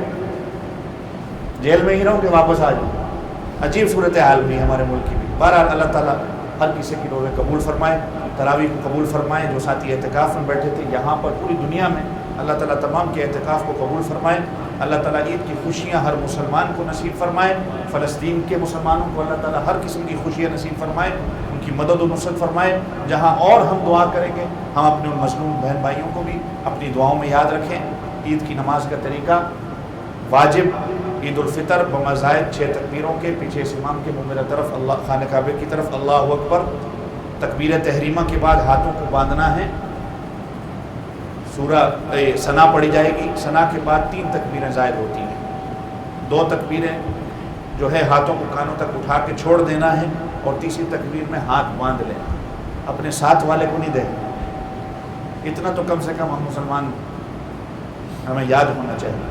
جیل میں ہی رہوں کہ واپس آ جاؤں۔ عجیب صورتحال ہوئی ہمارے ملک کی بھی۔ بہرحال اللہ تعالیٰ ہر کسی کی روزے قبول فرمائے، تراویح کو قبول فرمائے۔ جو ساتھی اعتکاف میں بیٹھے تھے یہاں پر پوری دنیا میں، اللہ تعالیٰ تمام کے اعتکاف کو قبول فرمائے۔ اللہ تعالیٰ عید کی خوشیاں ہر مسلمان کو نصیب فرمائے۔ فلسطین کے مسلمانوں کو اللہ تعالیٰ ہر قسم کی خوشیاں نصیب فرمائے، ان کی مدد و نصرت فرمائے۔ جہاں اور ہم دعا کریں گے، ہم اپنے ان مظلوم بہن بھائیوں کو بھی اپنی دعاؤں میں یاد رکھیں۔ عید کی نماز کا طریقہ: واجب عید الفطر بمزائد 6 تکبیروں کے، پیچھے اس امام کے منہ طرف اللہ خانہ کعبہ کی طرف اللہ اکبر، تکبیر تحریمہ کے بعد ہاتھوں کو باندھنا ہے، سورہ ثنا پڑھی جائے گی، ثنا کے بعد 3 تکبیریں زائد ہوتی ہیں، 2 تکبیریں جو ہے ہاتھوں کو کانوں تک اٹھا کے چھوڑ دینا ہے، اور تیسری تکبیر میں ہاتھ باندھ لینا، اپنے ساتھ والے کو نہیں دینا۔ اتنا تو کم سے کم ہم مسلمان ہمیں یاد ہونا چاہیے۔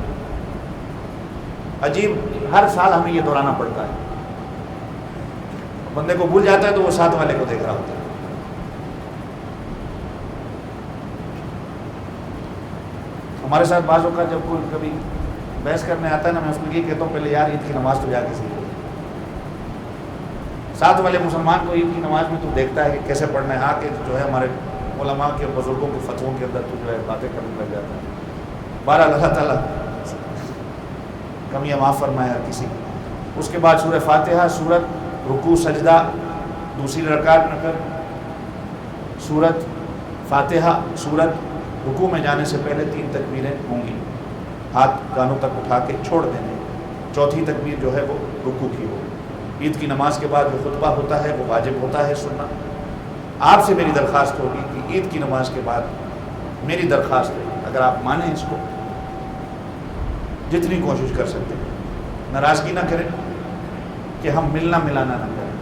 عجیب، ہر سال ہمیں یہ دہرانا پڑتا ہے، بندے کو بھول جاتا ہے تو وہ ساتھ والے کو دیکھ رہا ہوتا ہے۔ ہمارے ساتھ بعض اوقات جب کوئی کبھی بحث کرنے آتا ہے نا، میں اس کو یہ کہتا ہوں پہلے یار عید کی نماز تو جا کے سیکھو۔ ساتھ والے مسلمان کو عید کی نماز میں تو دیکھتا ہے کہ کیسے پڑھنا ہے، آ کے جو ہے ہمارے علماء کے بزرگوں کے فتووں کے اندر تو جو ہے باتیں کرنے لگ جاتا ہے۔ بہرحال اللہ تعالیٰ کمیاں معاف فرمائے ہر کسی۔ اس کے بعد سورہ فاتحہ، سورت، رکوع، سجدہ، دوسری رکعت میں پھر سورت، فاتحہ، سورت، رکوع میں جانے سے پہلے 3 تکبیریں ہوں گی، ہاتھ کانوں تک اٹھا کے چھوڑ دینے، چوتھی تکبیر جو ہے وہ رکوع کی ہو۔ عید کی نماز کے بعد جو خطبہ ہوتا ہے وہ واجب ہوتا ہے سننا۔ آپ سے میری درخواست ہوگی کہ عید کی نماز کے بعد میری درخواست ہے، اگر آپ مانیں اس کو، جتنی کوشش کر سکتے ہیں، ناراضگی نہ کریں کہ ہم ملنا ملانا نہ کریں۔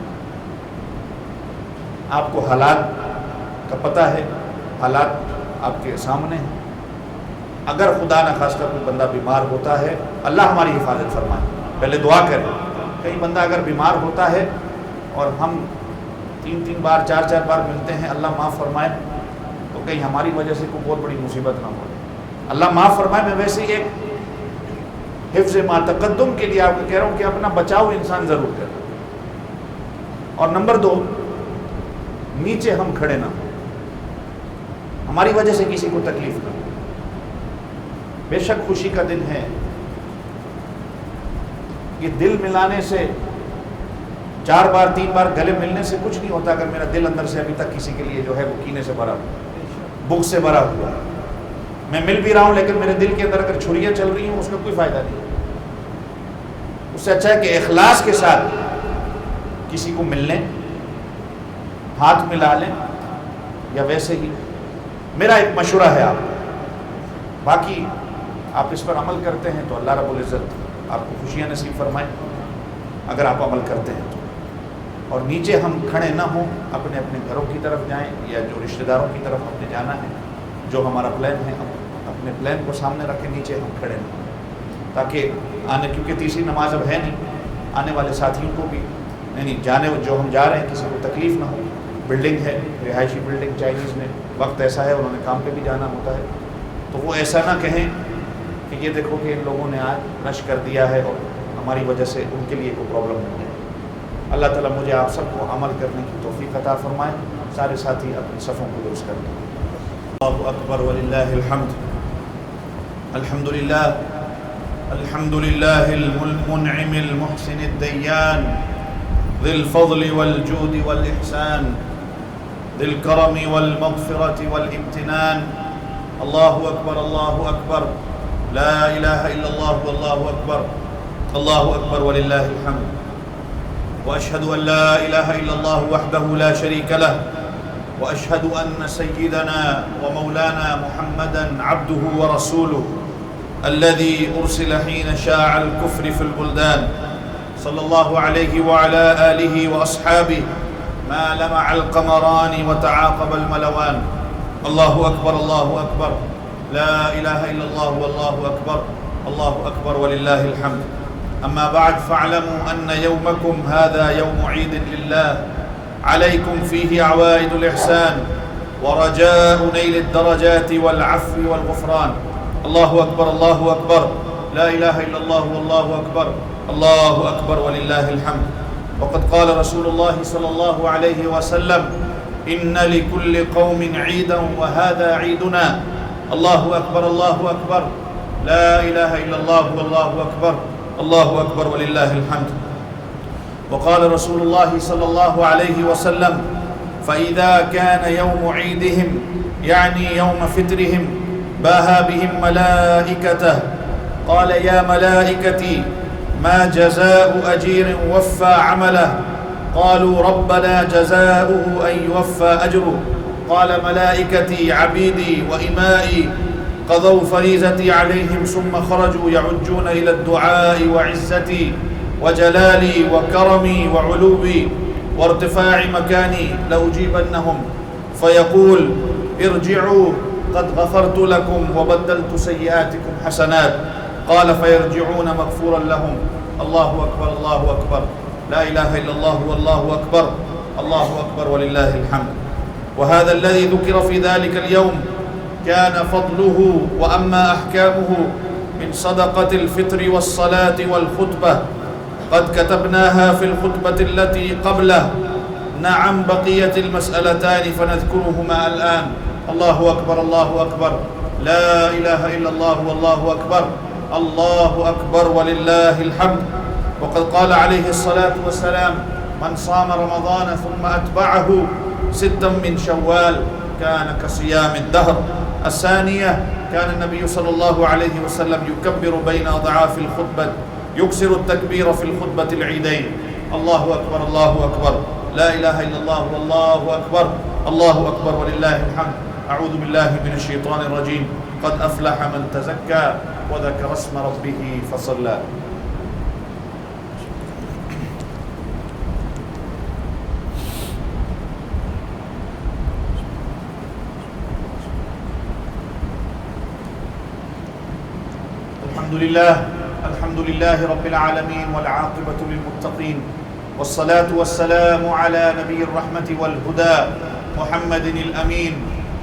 آپ کو حالات کا پتہ ہے، حالات آپ کے سامنے ہیں۔ اگر خدا نہ خواستہ کوئی بندہ بیمار ہوتا ہے، اللہ ہماری حفاظت فرمائے، پہلے دعا کریں۔ کئی بندہ اگر بیمار ہوتا ہے اور ہم 3 بار 4 بار ملتے ہیں، اللہ معاف فرمائے، تو کہیں ہماری وجہ سے کوئی بہت بڑی مصیبت نہ ہو۔ اللہ معاف فرمائے۔ میں ویسے ایک حفظ ما تقدم کے لیے آپ کو کہہ رہا ہوں کہ اپنا بچاؤ انسان ضرور کرے، اور نمبر 2، نیچے ہم کھڑے نہ ہوں، ہماری وجہ سے کسی کو تکلیف نہ ہو۔ بے شک خوشی کا دن ہے، یہ دل ملانے سے 4 بار 3 بار گلے ملنے سے کچھ نہیں ہوتا اگر میرا دل اندر سے ابھی تک کسی کے لیے جو ہے وہ کینے سے بھرا ہوا، بغض سے بھرا ہوا ہے۔ میں مل بھی رہا ہوں لیکن میرے دل کے اندر اگر چھریاں چل رہی ہوں اس کا کوئی فائدہ نہیں، اس سے اچھا ہے کہ اخلاص کے ساتھ کسی کو مل لیں، ہاتھ ملا لیں، یا ویسے ہی میرا ایک مشورہ ہے آپ، باقی آپ اس پر عمل کرتے ہیں تو اللہ رب العزت آپ کو خوشیاں نصیب فرمائیں اگر آپ عمل کرتے ہیں تو، اور نیچے ہم کھڑے نہ ہوں، اپنے اپنے گھروں کی طرف جائیں یا جو رشتہ داروں کی طرف ہم نے جانا ہے، جو ہمارا پلان ہے اپنے پلان کو سامنے رکھ کے نیچے ہم کھڑے نہ ہوں، تاکہ کیونکہ تیسری نماز اب ہے نہیں، آنے والے ساتھیوں کو بھی یعنی جو ہم جا رہے ہیں کسی کو تکلیف نہ ہو۔ بلڈنگ ہے، رہائشی بلڈنگ چائنیز میں، وقت ایسا ہے انہوں نے کام پہ بھی جانا ہوتا ہے، تو وہ ایسا نہ کہیں کہ یہ دیکھو کہ ان لوگوں نے آج رش کر دیا ہے اور ہماری وجہ سے ان کے لیے کوئی پرابلم نہیں ہے۔ اللہ تعالیٰ مجھے آپ سب کو عمل کرنے کی توفیق عطا فرمائے، سارے ساتھی اپنی صفوں کو درست کر دیں۔ اللہ اکبر وللہ الحمد۔ الحمدللہ الحمدللہ المنعم المحسن الدیان ذی الفضل والجود والإحسان ذی الکرم والمغفرة والامتنان۔ اللہ اکبر اللہ اکبر، لا الہ الا اللہ واللہ اکبر، اللہ اکبر وللہ الحمد۔ وأشهد أن لا إله إلا الله وحده لا شريك له، وأشهد أن سيدنا ومولانا محمدا عبده ورسوله الذي أرسل حين شاع الكفر في البلدان، صلى الله عليه وعلى آله وأصحابه ما لمع القمران وتعاقب الملوان۔ الله أكبر الله أكبر، لا إله إلا الله والله أكبر، الله أكبر ولله الحمد۔ أما بعد فاعلموا أن يومكم هذا يوم عيد لله، عليكم فيه عوائد الإحسان ورجاء نيل الدرجات والعفو والغفران۔ الله أكبر الله أكبر، لا إله إلا الله والله أكبر، الله أكبر ولله الحمد۔ وقد قال رسول الله صلى الله عليه وسلم إن لكل قوم عيدا وهذا عيدنا، الله أكبر الله أكبر، لا إله إلا الله والله أكبر، الله أكبر ولله الحمد۔ وقال رسول الله صلى الله عليه وسلم فإذا كان يوم عيدهم يعني يوم فطرهم باها بهم ملائكته، قال يا ملائكتي ما جزاء أجير وفى عمله؟ قالوا ربنا جزاؤه أن يوفى أجره، قال ملائكتي عبيدي وإمائي قضوا فريزتي عليهم ثم خرجوا يعجون إلى الدعاء وعزتي وجلالي وكرمي وعلوي وارتفاع مكاني لأجيبنهم، فيقول ارجعوا قد غفرت لكم وبدلت سيئاتكم حسنات، قال فيرجعون مغفورا لهم۔ الله أكبر الله أكبر، لا إله إلا الله والله أكبر، الله أكبر ولله الحمد۔ وهذا الذي ذكر في ذلك اليوم كان فضله وأما أحكامه من صدقة الفطر والصلاة والخطبة قد كتبناها في الخطبة التي قبله، نعم بقية المسألتان فنذكرهما الآن۔ الله أكبر الله أكبر، لا إله إلا الله والله أكبر، الله أكبر ولله الحمد۔ وقد قال عليه الصلاة والسلام من صام رمضان ثم أتبعه ستا من شوال كان كصيام الدهر۔ الثانية كان النبي صلى الله عليه وسلم يكبر بين أضعاف الخطبة، يكسر التكبير في الخطبة العيدين، الله أكبر الله أكبر، لا إله إلا الله والله أكبر، الله أكبر ولله الحمد۔ أعوذ بالله من الشيطان الرجيم، قد أفلح من تزكى وذكر اسم ربه فصلى۔ الحمد لله رب العالمين والعاقبة للمتقين، والصلاة والسلام على نبي الرحمة والهدى محمد الأمين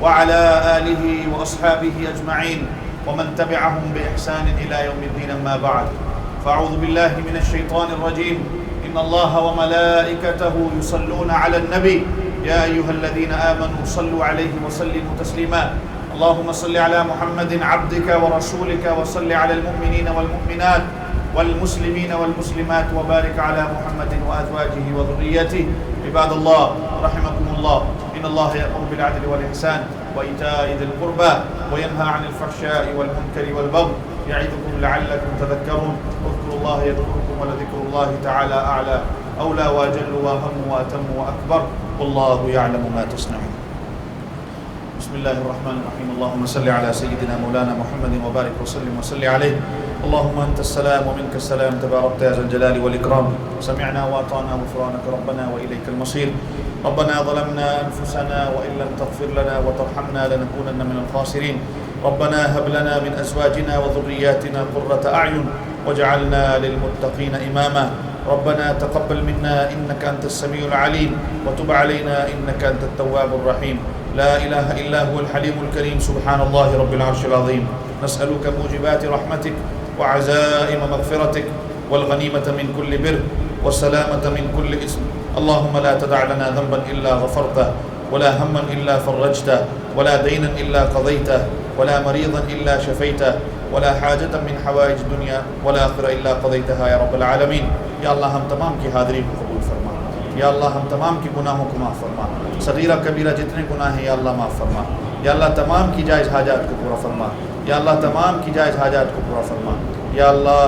وعلى آله وأصحابه أجمعين ومن تبعهم بإحسان إلى يوم الدين، أما بعد فأعوذ بالله من الشيطان الرجيم، إن الله وملائكته يصلون على النبي يا أيها الذين آمنوا صلوا عليه وسلموا تسليما، اللهم صل على محمد عبدك ورسولك وصل على المؤمنين والمؤمنات والمسلمين والمسلمات وبارك على محمد وأزواجه وذريته۔ عباد الله رحمكم الله، إن الله يأمر بالعدل والإحسان وإيتاء ذي القربى وينهى عن الفحشاء والمنكر والبغي، يعظكم لعلكم تذكرون، اذكروا الله الله يذكركم ولذكر الله تعالى أعلى أولى وأجل وأهم وأتم وأكبر والله يعلم ما تصنعون. بسم الله الرحمن الرحيم. اللهم صل على سيدنا مولانا محمد وبارك وسلم وصل عليه. اللهم أنت السلام ومنك السلام تباركت يا ذا الجلال والإكرام. سمعنا وأطعنا غفرانك ربنا وإليك المصير. ربنا ظلمنا أنفسنا وإن لم تغفر لنا وترحمنا لنكونن من الخاسرين. ربنا هب لنا من أزواجنا وذرياتنا قرة أعين واجعلنا للمتقين إماما. ربنا تقبل منا إنك أنت السميع العليم وتب علينا إنك أنت التواب الرحيم. لا إله إلا هو الحليم الكريم سبحان الله رب العرش العظيم. نسألك موجبات رحمتك وعزائم مغفرتك والغنيمة من كل بر والسلامة من كل إثم. اللهم لا تدع لنا ذنبا إلا غفرته ولا هما إلا فرجته ولا دينا إلا قضيته ولا مريضا إلا شفيته ولا حاجة من حوائج الدنيا والآخرة إلا قضيتها يا رب العالمين. یا اللہ ہم تمام کی حاضری کو قبول فرما. یا اللہ ہم تمام کی گناہوں کو معاف فرما. صغیرہ کبیرہ جتنے گناہ ہیں یا اللہ معاف فرما. یا اللہ تمام کی جائز حاجات کو پورا فرما. یا اللہ تمام کی جائز حاجات کو پورا فرما. یا اللہ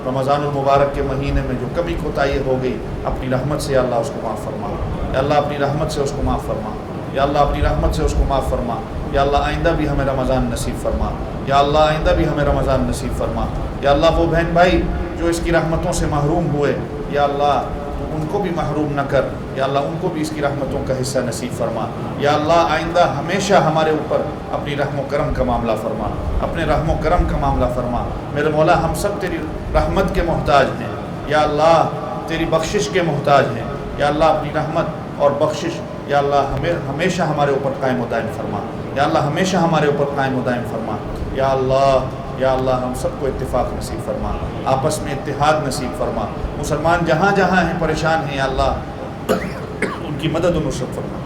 رمضان المبارک کے مہینے میں جو کمی کوتاہی ہو گئی اپنی رحمت سے یا اللہ اس کو معاف فرما. یا اللہ اپنی رحمت سے اس کو معاف فرما. یا اللہ اپنی رحمت سے اس کو معاف فرما. یا اللہ آئندہ بھی ہمیں رمضان نصیب فرما. یا اللہ آئندہ بھی ہمیں رمضان نصیب فرما. یا اللہ وہ بہن بھائی جو اس کی رحمتوں سے محروم ہوئے یا اللہ ان کو بھی محروم نہ کر. یا اللہ ان کو بھی اس کی رحمتوں کا حصہ نصیب فرما. یا اللہ آئندہ ہمیشہ ہمارے اوپر اپنی رحم و کرم کا معاملہ فرما. اپنے رحم و کرم کا معاملہ فرما. میرے مولا ہم سب تیری رحمت کے محتاج ہیں. یا اللہ تیری بخشش کے محتاج ہیں. یا اللہ اپنی رحمت اور بخشش یا اللہ ہمیشہ ہمارے اوپر قائم و دائم فرما. یا اللہ ہمیشہ ہمارے اوپر قائم و دائم فرما. یا اللہ ہم سب کو اتفاق نصیب فرما. آپس میں اتحاد نصیب فرما. مسلمان جہاں جہاں ہیں پریشان ہیں یا اللہ ان کی مدد و نصرت فرما.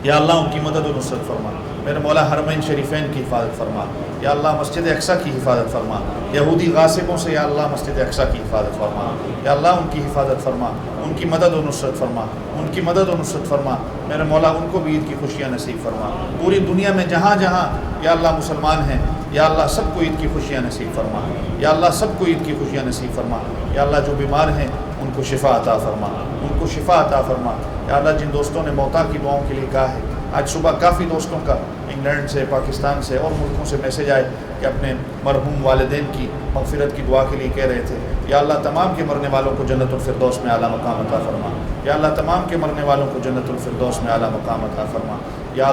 یا اللہ ان کی مدد و نصرت فرما. میرے مولا حرمین شریفین کی حفاظت فرما. یا اللہ مسجد اقصیٰ کی حفاظت فرما. یہودی غاصبوں سے یا اللہ مسجد اقصیٰ کی حفاظت فرما. یا اللہ ان کی حفاظت فرما. ان کی مدد و نصرت فرما. ان کی مدد و نصرت فرما. میرے مولا ان کو بھی عید کی خوشیاں نصیب فرما. پوری دنیا میں جہاں جہاں یا اللہ مسلمان ہیں یا اللہ سب کو عید کی خوشیاں نصیب فرما. یا اللہ سب کو عید کی خوشیاں نصیب فرما. یا اللہ جو بیمار ہیں ان کو شفا عطا فرما. ان کو شفا عطا فرما. یا اللہ جن دوستوں نے موتا کی دعاؤں کے لیے کہا ہے آج صبح کافی دوستوں کا انگلینڈ سے پاکستان سے اور ملکوں سے میسیج آئے کہ اپنے مرحوم والدین کی مغفرت کی دعا کے لیے کہہ رہے تھے. یا اللہ تمام کے مرنے والوں کو جنت الفردوس میں اعلیٰ مقام عطا فرما. یا اللہ تمام کے مرنے والوں کو جنت الفردوس میں اعلیٰ مقام عطا فرما. یا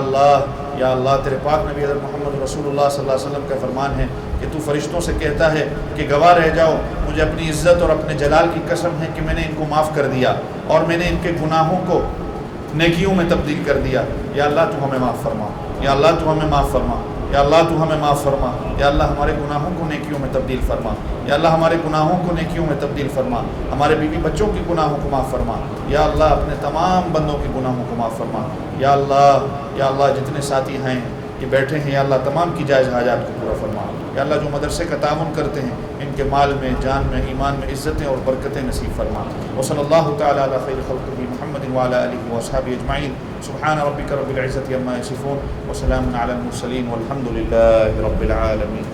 اللہ تیرے پاک نبی حضرت محمد رسول اللہ صلی اللہ علیہ وسلم کا فرمان ہے کہ تو فرشتوں سے کہتا ہے کہ گواہ رہ جاؤ مجھے اپنی عزت اور اپنے جلال کی قسم ہے کہ میں نے ان کو معاف کر دیا اور میں نے ان کے گناہوں کو نیکیوں میں تبدیل کر دیا. یا اللہ تو ہمیں معاف فرما. یا اللہ تو ہمیں معاف فرما. یا اللہ تو ہمیں معاف فرما. یا اللہ ہمارے گناہوں کو نیکیوں میں تبدیل فرما. یا اللہ ہمارے گناہوں کو نیکیوں میں تبدیل فرما. ہمارے بیوی بچوں کے گناہوں کو معاف فرما. یا اللہ اپنے تمام بندوں کے گناہوں کو معاف فرما. یا اللہ جتنے ساتھی ہیں یہ بیٹھے ہیں یا اللہ تمام کی جائز حاجات کو پورا فرما. یا اللہ جو مدرسے کا تعاون کرتے ہیں ان کے مال میں جان میں ایمان میں عزتیں اور برکتیں نصیب فرما. وصلی اللہ تعالی علی خیر خلقہ محمد وعلی آلہ واصحابہ اجمعین. سبحان ربک رب العزۃ عما یصفون وسلام علی المرسلین والحمد للہ رب العالمین.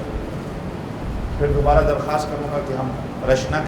پھر دوبارہ درخواست کروں گا کہ ہم رشنا